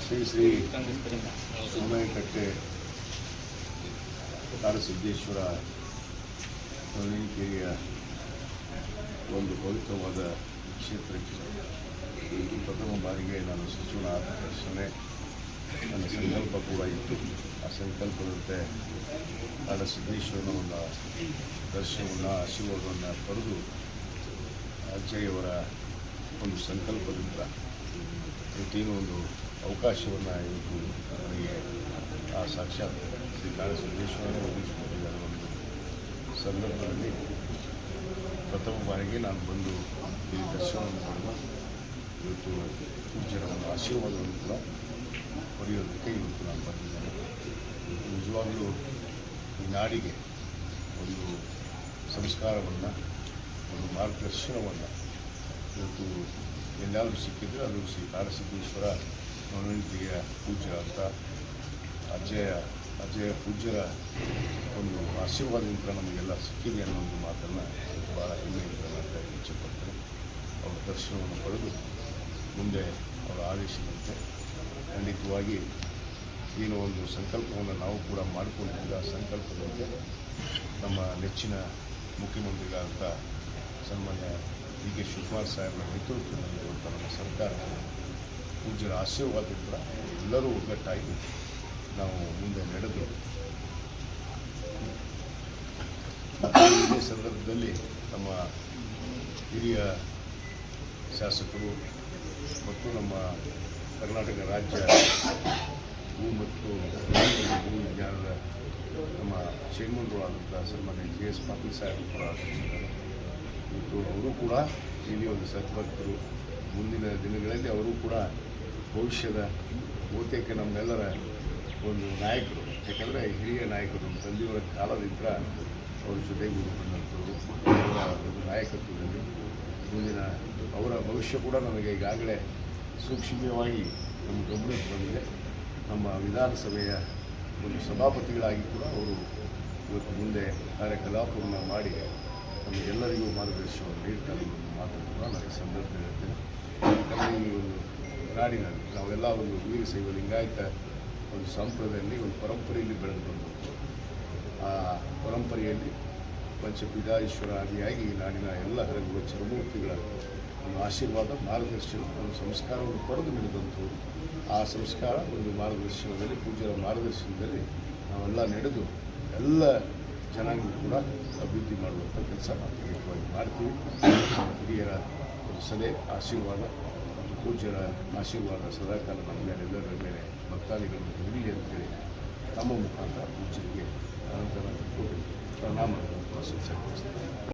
ಶ್ರೀ ಶ್ರೀ ಸೋಮೇಕಟ್ಟೆ ಕಾಡಸಿದ್ದೇಶ್ವರ ನವೀನಗಿರಿಯ ಒಂದು ಪವಿತ್ರವಾದ ಕ್ಷೇತ್ರಕ್ಕೆ ಪ್ರಥಮ ಬಾರಿಗೆ ನಾನು ಸಚಿವನಾದ ತಕ್ಷಣ ನನ್ನ ಸಂಕಲ್ಪ ಕೂಡ ಇತ್ತು. ಆ ಸಂಕಲ್ಪದಂತೆ ಕಾಡಸಿದ್ದೇಶ್ವರನ ಒಂದು ದರ್ಶನವನ್ನು ಆಶೀರ್ವಾದವನ್ನು ಪಡೆದು ಅಜ್ಜಯ್ಯವರ ಒಂದು ಸಂಕಲ್ಪದಿಂದ ಇವತ್ತೇನು ಒಂದು ಅವಕಾಶವನ್ನು ಇವತ್ತು ನನಗೆ ಆ ಸಾಕ್ಷಾತ್ ಶ್ರೀ ಕಾಡಸಿದ್ದೇಶ್ವರನೇ ಒದಗಿಸಿಕೊಟ್ಟಿದ್ದಾರೆ. ಒಂದು ಸಂದರ್ಭದಲ್ಲಿ ಪ್ರಥಮ ಬಾರಿಗೆ ನಾನು ಬಂದು ಈ ದರ್ಶನವನ್ನು ಪಡೆದು ಇವತ್ತು ಪೂಜ್ಯರ ಒಂದು ಆಶೀರ್ವಾದವನ್ನು ಕೂಡ ಪಡೆಯೋದಕ್ಕೆ ಇವತ್ತು ನಾನು ಬಂದಿದ್ದೇನೆ. ನಿಜವಾಗಲೂ ಈ ನಾಡಿಗೆ ಒಂದು ಸಂಸ್ಕಾರವನ್ನು, ಒಂದು ಮಾರ್ಗದರ್ಶನವನ್ನು ಇವತ್ತು ಎಲ್ಲಾದರೂ ಸಿಕ್ಕಿದ್ರೆ ಅದು ಶ್ರೀ ಕಾಡಸಿದ್ದೇಶ್ವರ ನವೀನಗಿರಿಯ ಪೂಜ್ಯ ಅಂತ ಅಜ್ಜಯ ಪೂಜ್ಯರ ಒಂದು ಆಶೀರ್ವಾದದಿಂದ ನಮಗೆಲ್ಲ ಸಿಕ್ಕಿದೆ ಅನ್ನೋ ಒಂದು ಮಾತನ್ನು ಭಾಳ ಹೆಮ್ಮೆಯಿಂದ ನಾನು ಇಚ್ಛೆಪಡ್ತೇನೆ. ಅವರ ದರ್ಶನವನ್ನು ಪಡೆದು ಮುಂದೆ ಅವರ ಆದೇಶದಂತೆ ಖಂಡಿತವಾಗಿ ಏನೋ ಒಂದು ಸಂಕಲ್ಪವನ್ನು ನಾವು ಕೂಡ ಮಾಡಿಕೊಂಡಿದ್ದ ಆ ಸಂಕಲ್ಪದಂತೆ ನಮ್ಮ ನೆಚ್ಚಿನ ಮುಖ್ಯಮಂತ್ರಿಗಳಾದಂಥ ಸನ್ಮಾನ್ಯ ಡಿ.ಕೆ. ಶಿವಕುಮಾರ್ ಸಾಹೇಬರ ನೇತೃತ್ವದಲ್ಲಿರುವಂಥ ನಮ್ಮ ಸರ್ಕಾರ ಪೂಜ್ಯರ ಆಶೀರ್ವಾದದಿಂದ ಎಲ್ಲರೂ ಒಗ್ಗಟ್ಟಾಗಿ ನಾವು ಮುಂದೆ ನಡೆದು ಇದೇ ಸಂದರ್ಭದಲ್ಲಿ ನಮ್ಮ ಹಿರಿಯ ಶಾಸಕರು ಮತ್ತು ನಮ್ಮ ಕರ್ನಾಟಕ ರಾಜ್ಯ ಭೂ ಮತ್ತು ಭೂ ವಿಜ್ಞಾನದ ನಮ್ಮ ಚೇರ್ಮನ್ರು ಆದಂಥ ಸನ್ಮಾನ್ಯ J.S. ಪಾಟೀಲ್ ಸಾಹೇಬರು ಕೂಡ ಮತ್ತು ಅವರು ಕೂಡ ಇಲ್ಲಿ ಒಂದು ಸದ್ಭಕ್ತರು. ಮುಂದಿನ ದಿನಗಳಲ್ಲಿ ಅವರು ಕೂಡ ಭವಿಷ್ಯದ ಬಹುತೇಕ ನಮ್ಮೆಲ್ಲರ ಒಂದು ನಾಯಕರು. ಯಾಕಂದರೆ ಹಿರಿಯ ನಾಯಕರು, ನಮ್ಮ ತಂದೆಯವರ ಕಾಲದಿಂದ ಅವ್ರ ಜೊತೆಗೆ ಬಂದಂಥವರು ಒಂದು ನಾಯಕತ್ವದಲ್ಲಿ ಮುಂದಿನ ಅವರ ಭವಿಷ್ಯ ಕೂಡ ನಮಗೆ ಈಗಾಗಲೇ ಸೂಕ್ಷ್ಮವಾಗಿ ನಮ್ಮ ಗಮನಕ್ಕೆ ಬಂದಿದೆ. ನಮ್ಮ ವಿಧಾನಸಭೆಯ ಒಂದು ಸಭಾಪತಿಗಳಾಗಿ ಕೂಡ ಅವರು ಇವತ್ತು ಮುಂದೆ ಕಾರ್ಯಕಲಾಪವನ್ನು ಮಾಡಿ ನಮಗೆಲ್ಲರಿಗೂ ಮಾರ್ಗದರ್ಶನವನ್ನು ನೀಡ್ತಾರೆ ಒಂದು ಮಾತನ್ನು ಕೂಡ ನನಗೆ ಸಂದರ್ಭದಲ್ಲಿ ಹೇಳ್ತೇನೆ. ಯಾಕಂದರೆ ಈ ಒಂದು ನಾಡಿನಲ್ಲಿ ನಾವೆಲ್ಲ ಒಂದು ವೀರಶೈವ ಲಿಂಗಾಯತ ಒಂದು ಸಂಪ್ರದಾಯದಲ್ಲಿ ಒಂದು ಪರಂಪರೆಯಲ್ಲಿ ಬೆಳೆದು ಬಂದದ್ದು. ಆ ಪರಂಪರೆಯಲ್ಲಿ ಪಂಚಪೀಠಾಧೀಶ್ವರ ಆದಿಯಾಗಿ ನಾಡಿನ ಎಲ್ಲ ಹರಗುವ ಚಿರಮೂರ್ತಿಗಳ ಒಂದು ಆಶೀರ್ವಾದ, ಮಾರ್ಗದರ್ಶನ, ಒಂದು ಸಂಸ್ಕಾರವನ್ನು ಪಡೆದು ನಡೆದಂಥವ್ರು. ಆ ಸಂಸ್ಕಾರ ಒಂದು ಮಾರ್ಗದರ್ಶನದಲ್ಲಿ, ಪೂಜ್ಯರ ಮಾರ್ಗದರ್ಶನದಲ್ಲಿ ನಾವೆಲ್ಲ ನಡೆದು ಎಲ್ಲ ಜನಾಂಗ ಕೂಡ ಅಭಿವೃದ್ಧಿ ಮಾಡುವಂಥ ಕೆಲಸ ಖಂಡಿತವಾಗಿ ಮಾಡ್ತೀವಿ. ಹಿರಿಯರ ಒಂದು ಸಲಹೆ, ಆಶೀರ್ವಾದ, ಪೂಜ್ಯರ ಆಶೀರ್ವಾದ ಸದಾಕಾಲ ನಮ್ಮ ಮೇಲೆ, ಎಲ್ಲರ ಮೇಲೆ ಭಕ್ತಾದಿಗಳನ್ನು ಇರಲಿ ಅಂತೇಳಿ ನಮ್ಮ ಮುಖಾಂತರ ಪೂಜ್ಯರಿಗೆ ಅನಂತರ ಕೋಟಿ ಪ್ರಣಾಮಗಳನ್ನು ಸಲ್ಲಿಸುತ್ತೇನೆ.